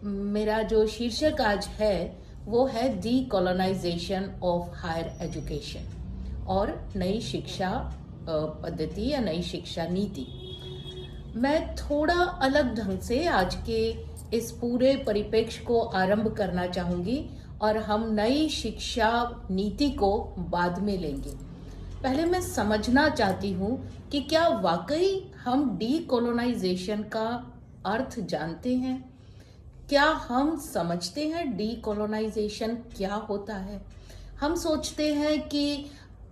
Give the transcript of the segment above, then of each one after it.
मेरा जो शीर्षक आज है वो है डीकोलोनाइजेशन ऑफ हायर एजुकेशन और नई शिक्षा पद्धति या नई शिक्षा नीति। मैं थोड़ा अलग ढंग से आज के इस पूरे परिप्रेक्ष्य को आरंभ करना चाहूंगी और हम नई शिक्षा नीति को बाद में लेंगे। पहले मैं समझना चाहती हूँ कि क्या वाकई हम डीकोलोनाइजेशन का अर्थ जानते हैं? क्या हम समझते हैं डीकोलोनाइजेशन क्या होता है? हम सोचते हैं कि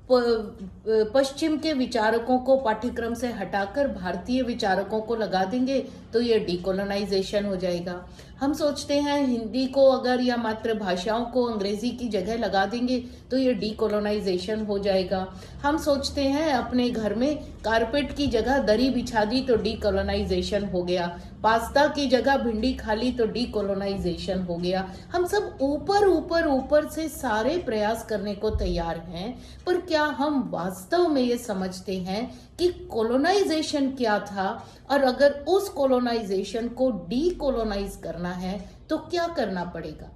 पश्चिम के विचारकों को पाठ्यक्रम से हटाकर भारतीय विचारकों को लगा देंगे तो ये डीकोलोनाइजेशन हो जाएगा। हम सोचते हैं हिंदी को अगर या मातृभाषाओं को अंग्रेजी की जगह लगा देंगे तो ये डीकोलोनाइजेशन हो जाएगा। हम सोचते हैं अपने घर में कारपेट की जगह दरी बिछा दी तो डीकोलोनाइजेशन हो गया, पास्ता की जगह भिंडी खा ली तो डीकोलोनाइजेशन हो गया। हम सब ऊपर से सारे प्रयास करने को तैयार हैं, पर क्या हम वास्तव में ये समझते हैं कि कोलोनाइजेशन क्या था और अगर उस कोलोनाइजेशन को डीकोलोनाइज करना है तो क्या करना पड़ेगा?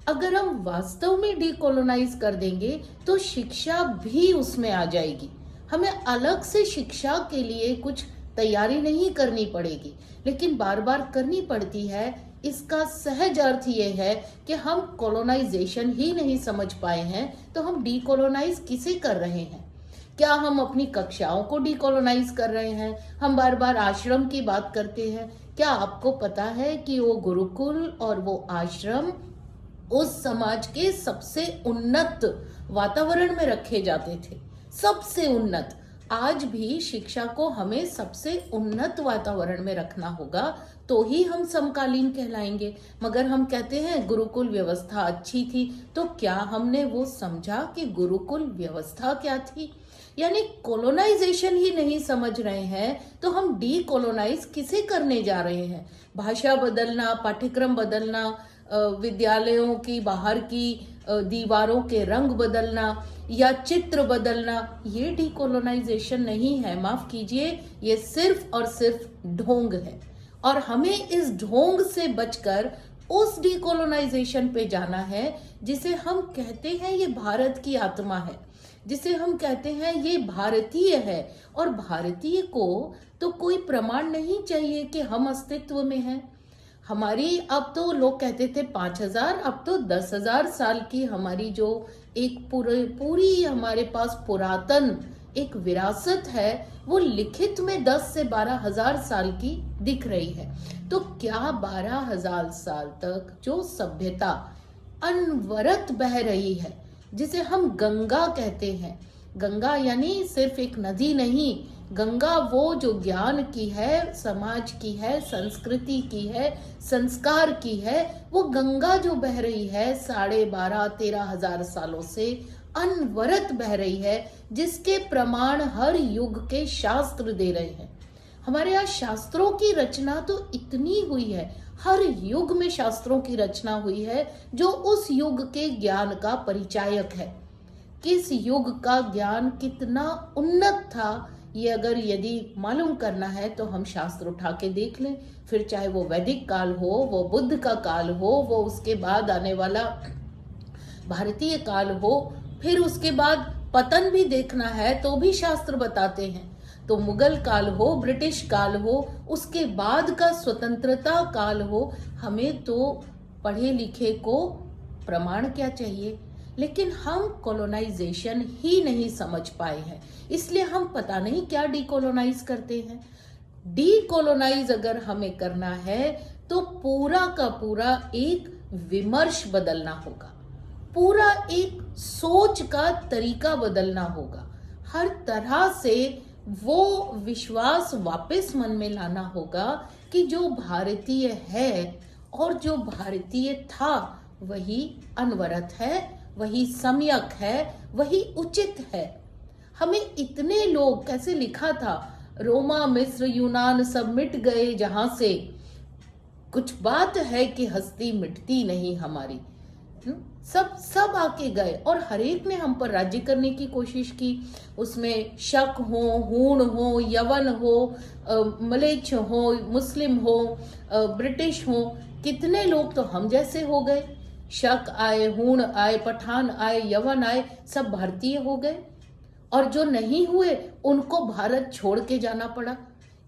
अगर हम वास्तव में डीकोलोनाइज कर देंगे तो शिक्षा भी उसमें आ जाएगी। हमें अलग से शिक्षा के लिए कुछ तैयारी नहीं करनी पड़ेगी, लेकिन बार बार करनी पड़ती है। इसका सहज अर्थ ये है कि हम कोलोनाइजेशन ही नहीं समझ पाए हैं तो हम डीकोलोनाइज किसे कर रहे हैं? क्या हम अपनी कक्षाओं को डीकोलोनाइज कर रहे हैं? हम बार बार आश्रम की बात करते हैं। क्या आपको पता है कि वो गुरुकुल और वो आश्रम उस समाज के सबसे उन्नत वातावरण में रखे जाते थे? सबसे उन्नत। आज भी शिक्षा को हमें सबसे उन्नत वातावरण में रखना होगा तो ही हम समकालीन कहलाएंगे। मगर हम कहते हैं गुरुकुल व्यवस्था अच्छी थी, तो क्या हमने वो समझा कि गुरुकुल व्यवस्था क्या थी? यानी कोलोनाइजेशन ही नहीं समझ रहे हैं तो हम डीकोलोनाइज किसे करने जा रहे हैं? भाषा बदलना, पाठ्यक्रम बदलना, विद्यालयों की बाहर की दीवारों के रंग बदलना या चित्र बदलना, ये डीकोलोनाइजेशन नहीं है। माफ कीजिए, ये सिर्फ और सिर्फ ढोंग है और हमें इस ढोंग से बचकर उस डीकोलोनाइजेशन पे जाना है जिसे हम कहते हैं ये भारत की आत्मा है, जिसे हम कहते हैं ये भारतीय है। और भारतीय को तो कोई प्रमाण नहीं चाहिए कि हम अस्तित्व में हैं। हमारी, अब तो लोग कहते थे 5,000, अब तो 10,000 साल की हमारी जो एक पूरी हमारे पास पुरातन एक विरासत है वो लिखित में 10 से 12,000 साल की दिख रही है। तो क्या 12,000 साल तक जो सभ्यता अनवरत बह रही है, जिसे हम गंगा कहते हैं, गंगा यानी सिर्फ एक नदी नहीं, गंगा वो जो ज्ञान की है, समाज की है, संस्कृति की है, संस्कार की है, वो गंगा जो बह रही है 12,500-13,000 सालों से अनवरत बह रही है, जिसके प्रमाण हर युग के शास्त्र दे रहे हैं। हमारे यहाँ शास्त्रों की रचना तो इतनी हुई है, हर युग में शास्त्रों की रचना हुई है जो उस युग के ज्ञान का परिचायक है। किस युग का ज्ञान कितना उन्नत था, ये अगर यदि मालूम करना है तो हम शास्त्र उठा के देख लें। फिर चाहे वो वैदिक काल हो, वो बुद्ध का काल हो, वो उसके बाद आने वाला भारतीय काल हो, फिर उसके बाद पतन भी देखना है तो भी शास्त्र बताते हैं। तो मुगल काल हो, ब्रिटिश काल हो, उसके बाद का स्वतंत्रता काल हो, हमें तो पढ़े लिखे को प्रमाण क्या चाहिए? लेकिन हम कोलोनाइजेशन ही नहीं समझ पाए हैं, इसलिए हम पता नहीं क्या डीकोलोनाइज करते हैं। डीकोलोनाइज अगर हमें करना है तो पूरा का पूरा एक विमर्श बदलना होगा, पूरा एक सोच का तरीका बदलना होगा, हर तरह से वो विश्वास वापस मन में लाना होगा कि जो भारतीय है और जो भारतीय था वही अनवरत है, वही सम्यक है, वही उचित है। हमें इतने लोग, कैसे लिखा था, रोमा मिस्र यूनान सब मिट गए जहां से, कुछ बात है कि हस्ती मिटती नहीं हमारी। सब आके गए और हर एक ने हम पर राज्य करने की कोशिश की। उसमें शक हो, हूण हो, यवन हो, मलेच्छ हो, मुस्लिम हो, ब्रिटिश हो, कितने लोग तो हम जैसे हो गए, शक आए, हूण आए, पठान आए, यवन आए, सब भारतीय हो गए, और जो नहीं हुए उनको भारत छोड़ के जाना पड़ा।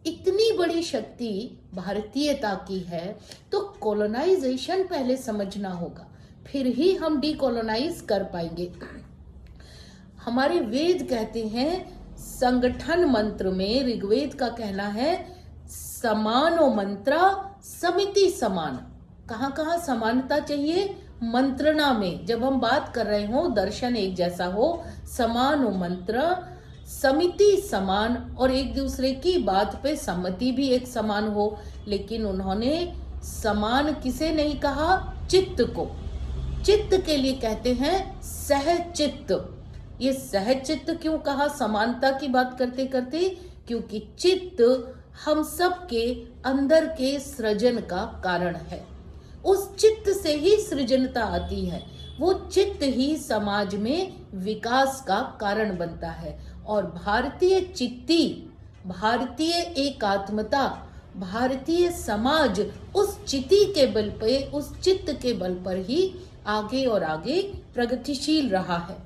इतनी बड़ी शक्ति भारतीयता की है, तो कॉलोनाइजेशन पहले समझना होगा, फिर ही हम डीकोलोनाइज कर पाएंगे। हमारे वेद कहते हैं, संगठन मंत्र में ऋग्वेद का कहना है, समानो मंत्रा समिति समान। कहाँ कहाँ समानता चाहिए? मंत्रणा में, जब हम बात कर रहे हो, दर्शन एक जैसा हो, समानो मंत्र, समिति समान, और एक दूसरे की बात पे सम्मति भी एक समान हो। लेकिन उन्होंने समान किसे नहीं कहा? चित्त को। चित्त के लिए कहते हैं सहचित्त। ये सहचित्त क्यों कहा समानता की बात करते करते? क्योंकि चित्त हम सब के अंदर के सृजन का कारण है। उस चित्त से ही सृजनता आती है, वो चित्त ही समाज में विकास का कारण बनता है। और भारतीय चित्ती, भारतीय एकात्मता, भारतीय समाज उस चित्ती के बल पे, उस चित्त के बल पर ही आगे और आगे प्रगतिशील रहा है।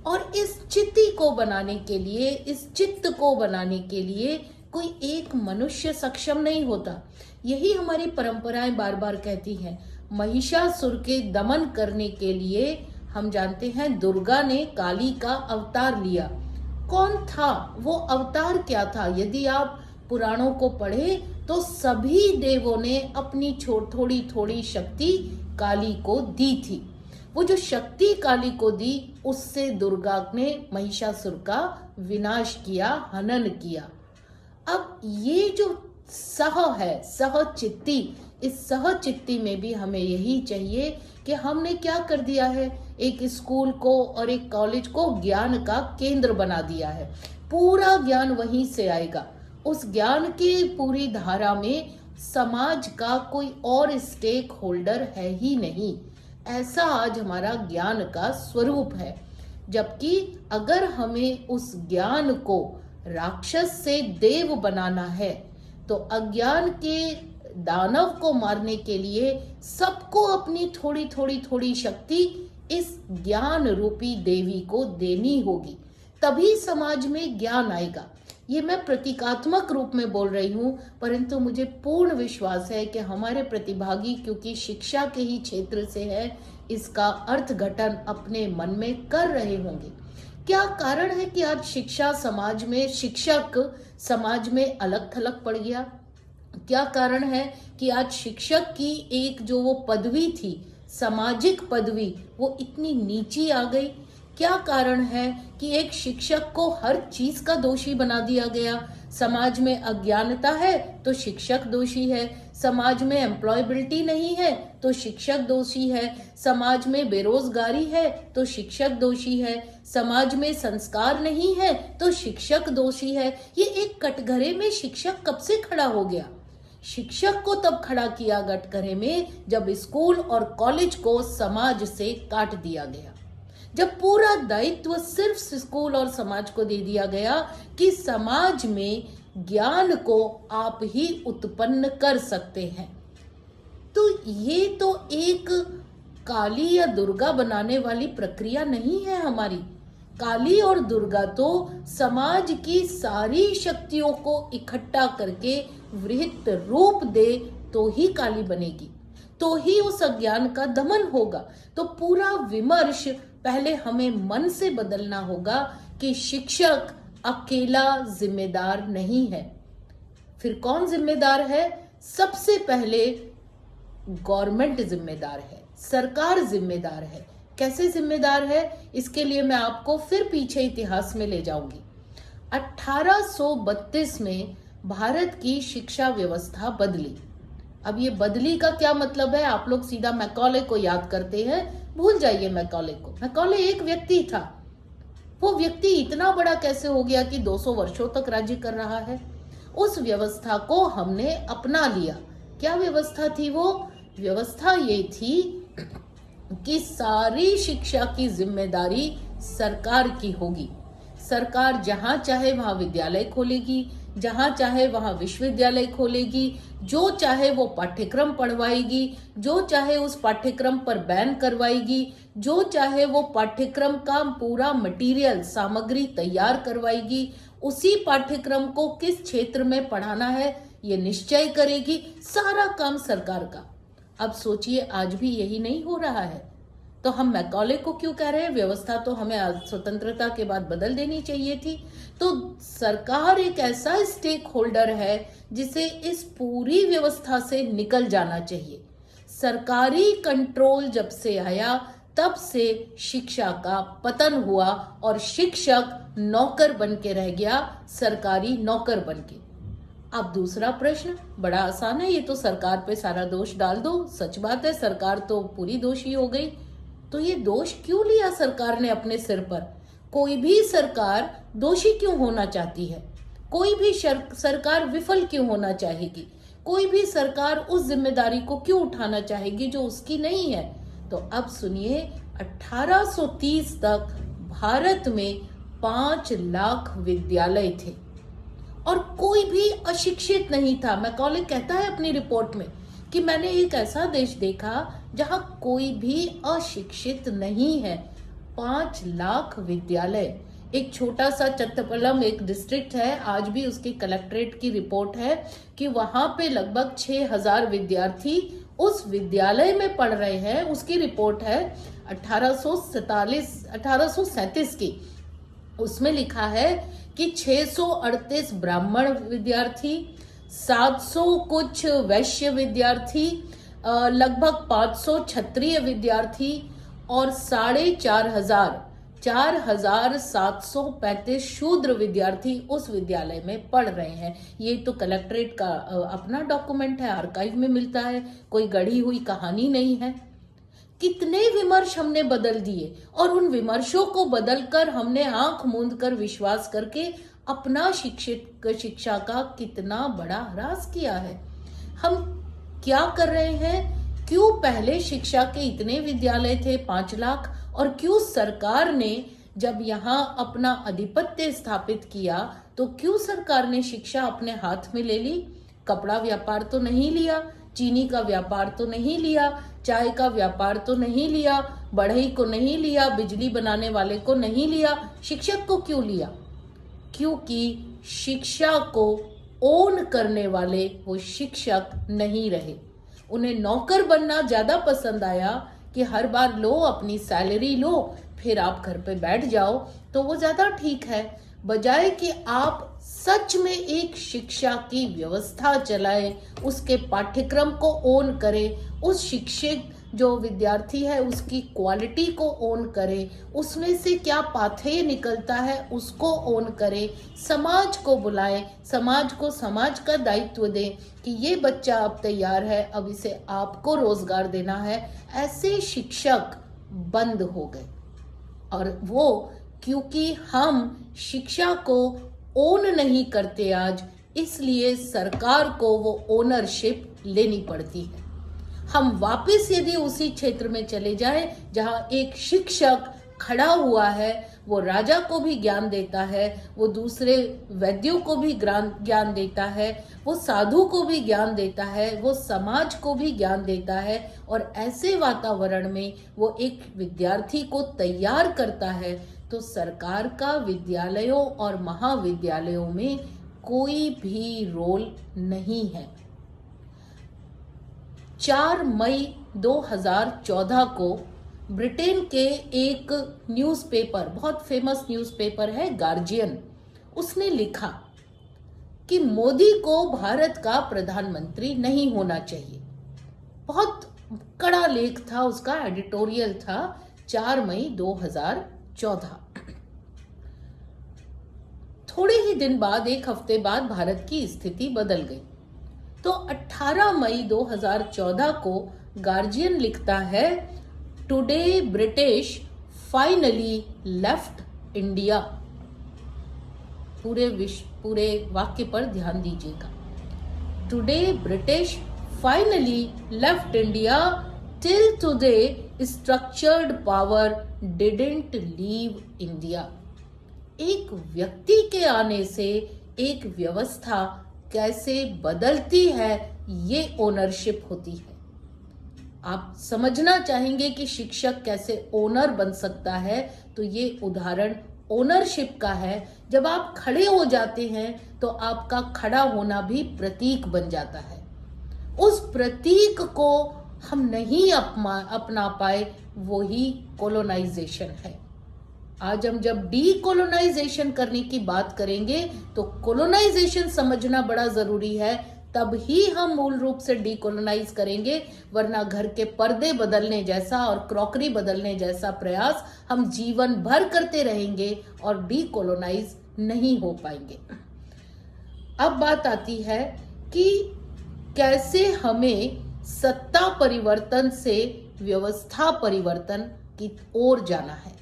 और इस चित्ती को बनाने के लिए, इस चित्त को बनाने के लिए कोई एक मनुष्य सक्षम नहीं होता। यही हमारी परंपराएं बार बार कहती हैं। महिषासुर के दमन करने के लिए हम जानते हैं दुर्गा ने काली का अवतार लिया। कौन था वो अवतार? क्या था? यदि आप पुराणों को पढ़े तो सभी देवों ने अपनी थोड़ी थोड़ी शक्ति काली को दी थी। वो जो शक्ति काली को दी, उससे दुर्गा ने महिषासुर का विनाश किया, हनन किया। अब ये जो सह है, सहचित्ती, इस सहचित्ती में भी हमें यही चाहिए कि हमने क्या कर दिया है, एक स्कूल को और एक कॉलेज को ज्ञान का केंद्र बना दिया है। पूरा ज्ञान वहीं से आएगा। उस ज्ञान की पूरी धारा में समाज का कोई और स्टेक होल्डर है ही नहीं। ऐसा आज हमारा ज्ञान का स्वरूप है। जबकि अगर हमें उस ज्ञान को राक्षस से देव बनाना है, तो अज्ञान के दानव को मारने के लिए सबको अपनी थोड़ी थोड़ी थोड़ी शक्ति इस ज्ञान रूपी देवी को देनी होगी, तभी समाज में ज्ञान आएगा। ये मैं प्रतीकात्मक रूप में बोल रही हूँ, परंतु मुझे पूर्ण विश्वास है कि हमारे प्रतिभागी, क्योंकि शिक्षा के ही क्षेत्र से है, इसका अर्थघटन अपने मन में कर रहे होंगे। क्या कारण है कि आज शिक्षा समाज में, शिक्षक समाज में अलग थलग पड़ गया? क्या कारण है कि आज शिक्षक की एक जो वो पदवी थी, सामाजिक पदवी, वो इतनी नीची आ गई? क्या कारण है कि एक शिक्षक को हर चीज का दोषी बना दिया गया? समाज में अज्ञानता है तो शिक्षक दोषी है, समाज में एम्प्लॉयबिलिटी नहीं है तो शिक्षक दोषी है, समाज में बेरोजगारी है तो शिक्षक दोषी है, समाज में संस्कार नहीं है तो शिक्षक दोषी है। ये एक कटघरे में शिक्षक कब से खड़ा हो गया? शिक्षक को तब खड़ा किया कटघरे में जब स्कूल और कॉलेज को समाज से काट दिया गया, जब पूरा दायित्व सिर्फ स्कूल और समाज को दे दिया गया कि समाज में ज्ञान को आप ही उत्पन्न कर सकते हैं। तो ये तो एक काली या दुर्गा बनाने वाली प्रक्रिया नहीं है हमारी। काली और दुर्गा तो समाज की सारी शक्तियों को इकट्ठा करके वृहत रूप दे तो ही काली बनेगी, तो ही उस अज्ञान का दमन होगा। तो पूरा विमर्श पहले हमें मन से बदलना होगा कि शिक्षक अकेला जिम्मेदार नहीं है। फिर कौन जिम्मेदार है? सबसे पहले गवर्नमेंट जिम्मेदार है, सरकार जिम्मेदार है। कैसे जिम्मेदार है? इसके लिए मैं आपको फिर पीछे इतिहास में ले जाऊंगी। 1832 में भारत की शिक्षा व्यवस्था बदली। अब ये बदली का क्या मतलब है? आप लोग सीधा मैकॉले को याद करते हैं, भूल जाइए मैकॉले को। मैकॉले एक व्यक्ति था, वो व्यक्ति इतना बड़ा कैसे हो गया कि 200 वर्षों तक राज्य कर रहा है? उस व्यवस्था को हमने अपना लिया। क्या व्यवस्था थी वो? व्यवस्था ये थी कि सारी शिक्षा की जिम्मेदारी सरकार की होगी। सरकार जहां चाहे वहां विद्यालय खोलेगी, जहां चाहे वहां विश्वविद्यालय खोलेगी, जो चाहे वो पाठ्यक्रम पढ़वाएगी, जो चाहे उस पाठ्यक्रम पर बैन करवाएगी, जो चाहे वो पाठ्यक्रम का पूरा मटेरियल सामग्री तैयार करवाएगी, उसी पाठ्यक्रम को किस क्षेत्र में पढ़ाना है ये निश्चय करेगी। सारा काम सरकार का। अब सोचिए आज भी यही नहीं हो रहा है, तो हम मैकॉले को क्यों कह रहे हैं व्यवस्था तो हमें स्वतंत्रता के बाद बदल देनी चाहिए थी। तो सरकार एक ऐसा स्टेक होल्डर है जिसे इस पूरी व्यवस्था से निकल जाना चाहिए। सरकारी कंट्रोल जब से आया तब से शिक्षा का पतन हुआ और शिक्षक नौकर बन के रह गया, सरकारी नौकर बन के। अब दूसरा प्रश्न बड़ा आसान है, ये तो सरकार पे सारा दोष डाल दो। सच बात है, सरकार तो पूरी दोषी हो गई। तो ये दोष क्यों लिया सरकार ने अपने सिर पर? कोई भी सरकार दोषी क्यों होना चाहती है? कोई भी सरकार विफल क्यों होना चाहेगी? कोई भी सरकार उस जिम्मेदारी को क्यों उठाना चाहेगी जो उसकी नहीं है? तो अब सुनिए, 1830 तक भारत में 5 लाख विद्यालय थे और कोई भी अशिक्षित नहीं था। मैकॉले कहता है अपनी रिपोर्ट में कि मैंने एक ऐसा देश देखा जहां कोई भी अशिक्षित नहीं है। 5 लाख विद्यालय। एक छोटा सा चट्टपलम एक डिस्ट्रिक्ट है, आज भी उसकी कलेक्ट्रेट की रिपोर्ट है कि वहां पे लगभग 6000 विद्यार्थी उस विद्यालय में पढ़ रहे हैं। उसकी रिपोर्ट है 1837 की। उसमें लिखा है कि 638 ब्राह्मण विद्यार्थी, 700 कुछ वैश्य विद्यार्थी, लगभग 500 क्षत्रिय विद्यार्थी और 4735 शूद्र विद्यार्थी उस विद्यालय में पढ़ रहे हैं। ये तो कलेक्ट्रेट का अपना डॉक्यूमेंट है, आर्काइव में मिलता है, कोई गढ़ी हुई कहानी नहीं है। कितने विमर्श हमने बदल दिए और उन विमर्शों को बदलकर हमने आंख मूंद कर विश्वास करके अपना शिक्षा का कितना बड़ा ह्रास किया है। हम क्या कर रहे हैं? क्यों पहले शिक्षा के इतने विद्यालय थे 5 लाख, और क्यों सरकार ने जब यहाँ अपना आधिपत्य स्थापित किया तो क्यों सरकार ने शिक्षा अपने हाथ में ले ली? कपड़ा व्यापार तो नहीं लिया, चीनी का व्यापार तो नहीं लिया, चाय का व्यापार तो नहीं लिया, बढ़ई को नहीं लिया, बिजली बनाने वाले को नहीं लिया, शिक्षक को क्यों लिया? क्योंकि शिक्षा को ओन करने वाले वो शिक्षक नहीं रहे। उन्हें नौकर बनना ज्यादा पसंद आया कि हर बार लो अपनी सैलरी लो फिर आप घर पे बैठ जाओ, तो वो ज्यादा ठीक है, बजाय कि आप सच में एक शिक्षा की व्यवस्था चलाएं, उसके पाठ्यक्रम को ओन करें, उस शिक्षक जो विद्यार्थी है उसकी क्वालिटी को ओन करें, उसमें से क्या पाथेय निकलता है उसको ओन करें, समाज को बुलाएं, समाज को समाज का दायित्व दें कि ये बच्चा अब तैयार है, अब इसे आपको रोजगार देना है। ऐसे शिक्षक बंद हो गए और वो क्योंकि हम शिक्षा को ओन नहीं करते आज, इसलिए सरकार को वो ओनरशिप लेनी पड़ती है। हम वापस यदि उसी क्षेत्र में चले जाएं जहां एक शिक्षक खड़ा हुआ है, वो राजा को भी ज्ञान देता है, वो दूसरे वैद्यों को भी ज्ञान देता है, वो साधु को भी ज्ञान देता है, वो समाज को भी ज्ञान देता है, और ऐसे वातावरण में वो एक विद्यार्थी को तैयार करता है, तो सरकार का विद्यालयों और महाविद्यालयों में कोई भी रोल नहीं है। 4 मई 2014 को ब्रिटेन के एक न्यूज़पेपर, बहुत फेमस न्यूज़पेपर है गार्जियन, उसने लिखा कि मोदी को भारत का प्रधानमंत्री नहीं होना चाहिए। बहुत कड़ा लेख था उसका, एडिटोरियल था, 4 मई 2014। थोड़े ही दिन बाद, एक हफ्ते बाद भारत की स्थिति बदल गई। तो 18 मई 2014 को गार्जियन लिखता है, today British finally left India. पूरे वाक्य पर ध्यान दीजिएगा। Today British finally left India, till today structured power didn't leave India. एक व्यक्ति के आने से एक व्यवस्था कैसे बदलती है, ये ओनरशिप होती है। आप समझना चाहेंगे कि शिक्षक कैसे ओनर बन सकता है, तो ये उदाहरण ओनरशिप का है। जब आप खड़े हो जाते हैं तो आपका खड़ा होना भी प्रतीक बन जाता है। उस प्रतीक को हम नहीं अपना पाए, वही कोलोनाइजेशन है। आज हम जब डीकोलोनाइजेशन करने की बात करेंगे तो कोलोनाइजेशन समझना बड़ा जरूरी है, तब ही हम मूल रूप से डीकोलोनाइज करेंगे। वरना घर के पर्दे बदलने जैसा और क्रॉकरी बदलने जैसा प्रयास हम जीवन भर करते रहेंगे और डीकोलोनाइज नहीं हो पाएंगे। अब बात आती है कि कैसे हमें सत्ता परिवर्तन से व्यवस्था परिवर्तन की ओर जाना है।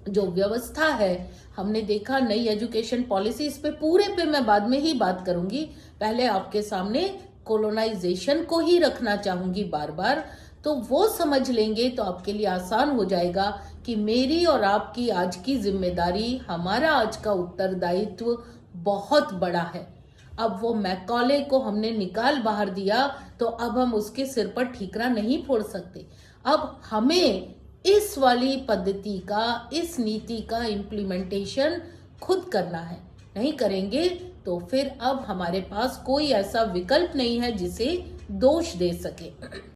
जो व्यवस्था है, हमने देखा नई एजुकेशन पॉलिसी, इस पे पूरे पे मैं बाद में ही बात करूंगी। पहले आपके सामने कोलोनाइजेशन को ही रखना चाहूंगी बार बार, तो वो समझ लेंगे तो आपके लिए आसान हो जाएगा कि मेरी और आपकी आज की जिम्मेदारी, हमारा आज का उत्तरदायित्व बहुत बड़ा है। अब वो मैकॉले को हमने निकाल बाहर दिया तो अब हम उसके सिर पर ठीकरा नहीं फोड़ सकते। अब हमें इस वाली पद्धति का, इस नीति का इम्प्लीमेंटेशन खुद करना है। नहीं करेंगे तो फिर अब हमारे पास कोई ऐसा विकल्प नहीं है जिसे दोष दे सके।